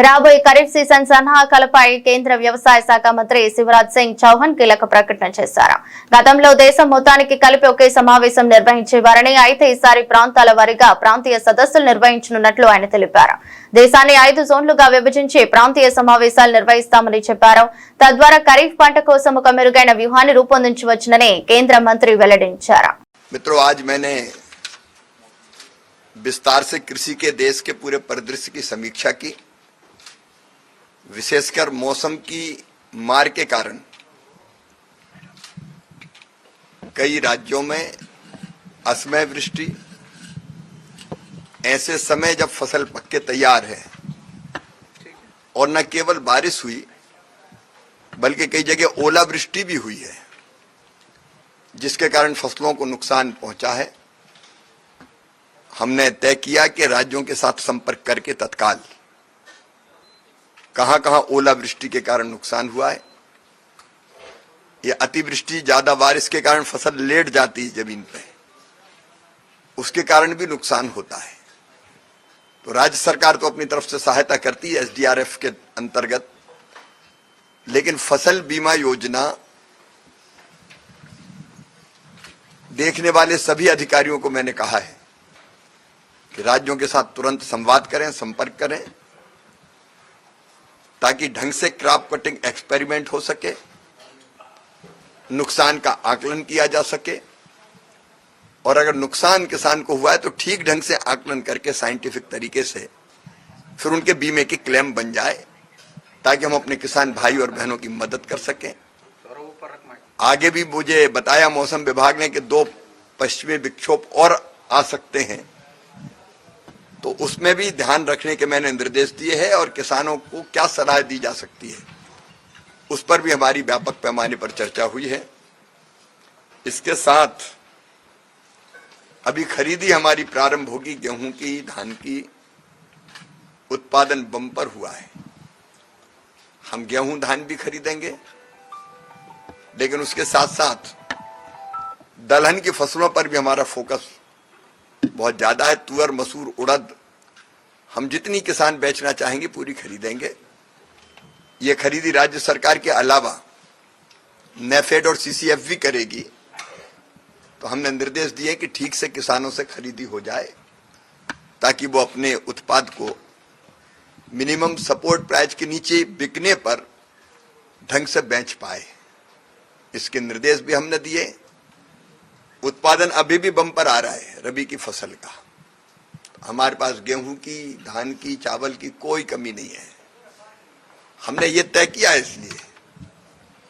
రాబోయే ఖరీఫ్ సీజన్ సన్నాహకాలపై కేంద్ర వ్యవసాయ శాఖ మంత్రి శివరాజ్ సింగ్ చౌహాన్ కీలక ప్రకటన చేశారు. గతంలో దేశం మొత్తానికి కలిపి ఒకే సమావేశం నిర్వహించేవారని, అయితే ఈసారి ప్రాంతాల వారీగా ప్రాంతీయ సదస్సులు నిర్వహించనున్నట్లు ఆయన తెలిపారు. దేశాన్ని 5 జోన్లుగా విభజించి ప్రాంతీయ సమావేశాలు నిర్వహిస్తామని చెప్పారు. తద్వారా ఖరీఫ్ పంట కోసం ఒక మెరుగైన వ్యూహాన్ని రూపొందించవచ్చునని కేంద్ర మంత్రి వెల్లడించారు. मित्रों, आज मैंने विस्तार से कृषि के देश के पूरे परिदृश्य की समीक्षा की। विशेषकर मौसम की मार के कारण कई राज्यों में असमय वृष्टि, ऐसे समय जब फसल पक के तैयार है और न केवल बारिश हुई बल्कि कई जगह ओलावृष्टि भी हुई है, जिसके कारण फसलों को नुकसान पहुंचा है। हमने तय किया कि राज्यों के साथ संपर्क करके तत्काल कहां-कहां ओलावृष्टि के कारण नुकसान हुआ है, ये अतिवृष्टि ज्यादा बारिश के कारण फसल लेट जाती है जमीन पे, उसके कारण भी नुकसान होता है। तो राज्य सरकार तो अपनी तरफ से सहायता करती है एसडीआरएफ के अंतर्गत, लेकिन फसल बीमा योजना देखने वाले सभी अधिकारियों को मैंने कहा है कि राज्यों के साथ तुरंत संवाद करें, संपर्क करें, ताकि ढंग से क्रॉप कटिंग एक्सपेरिमेंट हो सके, नुकसान का आकलन किया जा सके, और अगर नुकसान किसान को हुआ है तो ठीक ढंग से आकलन करके साइंटिफिक तरीके से फिर उनके बीमे की क्लेम बन जाए, ताकि हम अपने किसान भाई और बहनों की मदद कर सकें। आगे भी मुझे बताया मौसम विभाग ने कि 2 पश्चिमी विक्षोभ और आ सकते हैं, तो उसमें भी ध्यान रखने के मैंने निर्देश दिए हैं और किसानों को क्या सलाह दी जा सकती है उस पर भी हमारी व्यापक पैमाने पर चर्चा हुई है। इसके साथ अभी खरीदी हमारी प्रारंभ होगी, गेहूं की, धान की, उत्पादन बम्पर हुआ है। हम गेहूं धान भी खरीदेंगे, लेकिन उसके साथ साथ दलहन की फसलों पर भी हमारा फोकस बहुत ज्यादा है। तुअर, मसूर, उड़द हम जितनी किसान बेचना चाहेंगे पूरी खरीदेंगे। ये खरीदी राज्य सरकार के अलावा नेफेड और सीसीएफ भी करेगी। तो हमने निर्देश दिए कि ठीक से किसानों से खरीदी हो जाए, ताकि वो अपने उत्पाद को मिनिमम सपोर्ट प्राइस के नीचे बिकने पर ढंग से बेच पाए। इसके निर्देश भी हमने दिए। उत्पादन अभी भी बम्पर आ रहा है रबी की फसल का। हमारे पास गेहूं की, धान की, चावल की कोई कमी नहीं है। हमने ये तय किया है इसलिए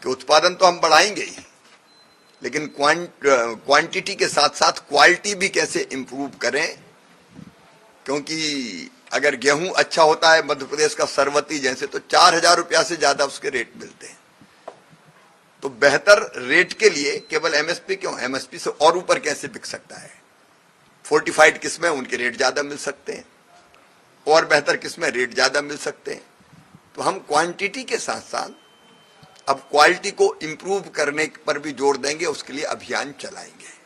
कि उत्पादन तो हम बढ़ाएंगे ही, लेकिन क्वांटिटी के साथ साथ क्वालिटी भी कैसे इंप्रूव करें, क्योंकि अगर गेहूं अच्छा होता है मध्य प्रदेश का सरवती जैसे, तो 4,000 रुपया से ज्यादा उसके रेट मिलते हैं। तो बेहतर रेट के लिए केवल एमएसपी क्यों, एमएसपी से और ऊपर कैसे बिक सकता है। फोर्टिफाइड किस्में उनके रेट ज्यादा मिल सकते हैं, और बेहतर किस्में रेट ज्यादा मिल सकते हैं। तो हम क्वांटिटी के साथ साथ अब क्वालिटी को इंप्रूव करने पर भी जोर देंगे, उसके लिए अभियान चलाएंगे।